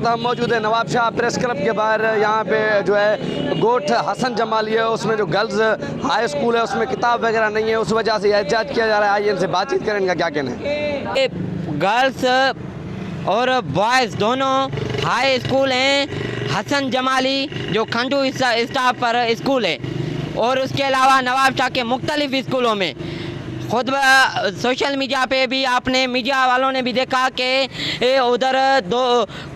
हम मौजूद है नवाब शाह प्रेस क्लब के बाहर। यहाँ पे जो है गोठ हसन जमाली है, उसमें जो गर्ल्स हाई स्कूल है उसमें किताब वगैरह नहीं है, उस वजह से एहतजाज किया जा रहा है। आइए इनसे बातचीत करें, इनका क्या कहना है। गर्ल्स और बॉयज़ दोनों हाई स्कूल हैं हसन जमाली, जो खंडू स्टाफ पर स्कूल है, और उसके अलावा नवाब शाह के मुख्तलिफ स्कूलों में खुद सोशल मीडिया पे भी आपने मीडिया वालों ने भी देखा कि उधर दो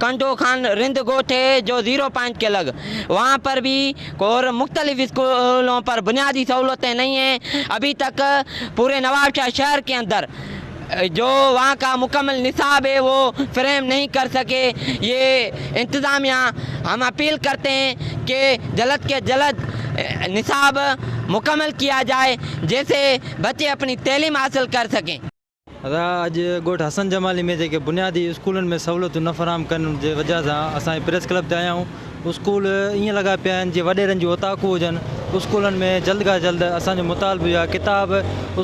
कंटो खान रिंद गोठ है जो 0 पॉइंट के लग, वहाँ पर भी और मुख्तलिफ स्कूलों पर बुनियादी सहूलतें नहीं हैं। अभी तक पूरे नवाब शाह शहर के अंदर जो वहाँ का मुकम्मल निसाब है वो फ्रेम नहीं कर सके। ये इंतज़ामिया हम अपील करते हैं कि जल्द के जल्द निसाब मुकम्मल किया जाए, जैसे बच्चे अपनी तालीम हासिल कर सकें। अज गोठ हसन जमाली में जेके बुनियादी स्कूलन में सहूलतूं न फराहम करण जे वजह सां असां प्रेस क्लब ते आया आहियूं। स्कूल ईअं लॻा पिया आहिनि जीअं वॾेरनि जूं ओताकूं हुजनि। स्कूलनि में जल्द खां जल्द असांजो मुतालबो आहे किताब,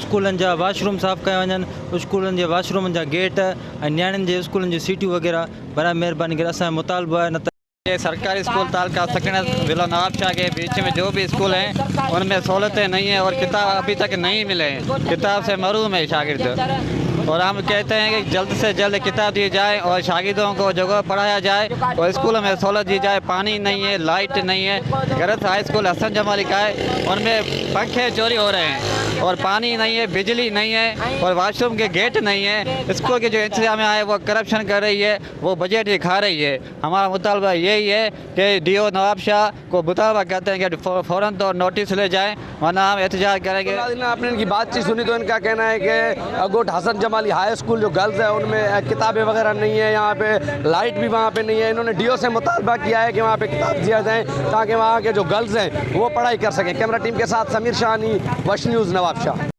स्कूलनि जा वाशरूम साफ़ कया वञनि, स्कूलनि जे वाशरूमनि जा गेट ऐं नियाणियुनि जे स्कूलनि जी सीटियूं वग़ैरह बराबर महिरबानी करे असांजो मुतालबो आहे। न ये सरकारी स्कूल तालका सकीना जिला नवाब शाह के बीच में जो भी स्कूल हैं उनमें सहूलतें नहीं हैं और किताब अभी तक नहीं मिले हैं। किताब से महरूम है शागिर्द, और हम कहते हैं कि जल्द से जल्द किताब दी जाए और शागिर्दों को जगह पढ़ाया जाए और स्कूलों में सहूलत दी जाए। पानी नहीं है, लाइट नहीं है। Girls high school Hasan Jamali का है, उनमें पंखे चोरी हो रहे हैं और पानी नहीं है, बिजली नहीं है और वाशरूम के गेट नहीं है। स्कूल के जो इंतजाम है वो करप्शन कर रही है, वो बजट ही खा रही है। हमारा मुतालबा यही है कि DO नवाब शाह को मुतालबा करते हैं कि फ़ौरन तो नोटिस ले जाएँ, वरना हम एहतजाज करेंगे। आपने इनकी बातचीत सुनी तो इनका कहना है कि गोठ हसन जमाली हाई स्कूल जो गर्ल्स है उनमें किताबें वगैरह नहीं है, यहाँ पे लाइट भी वहाँ पे नहीं है। इन्होंने DO से मुतालबा किया है कि वहाँ पे किताब दिया जाए ताकि वहाँ के जो गर्ल्स हैं वो पढ़ाई कर सकें। कैमरा टीम के साथ समीर शाहनी, वश न्यूज़, नवाब शाह।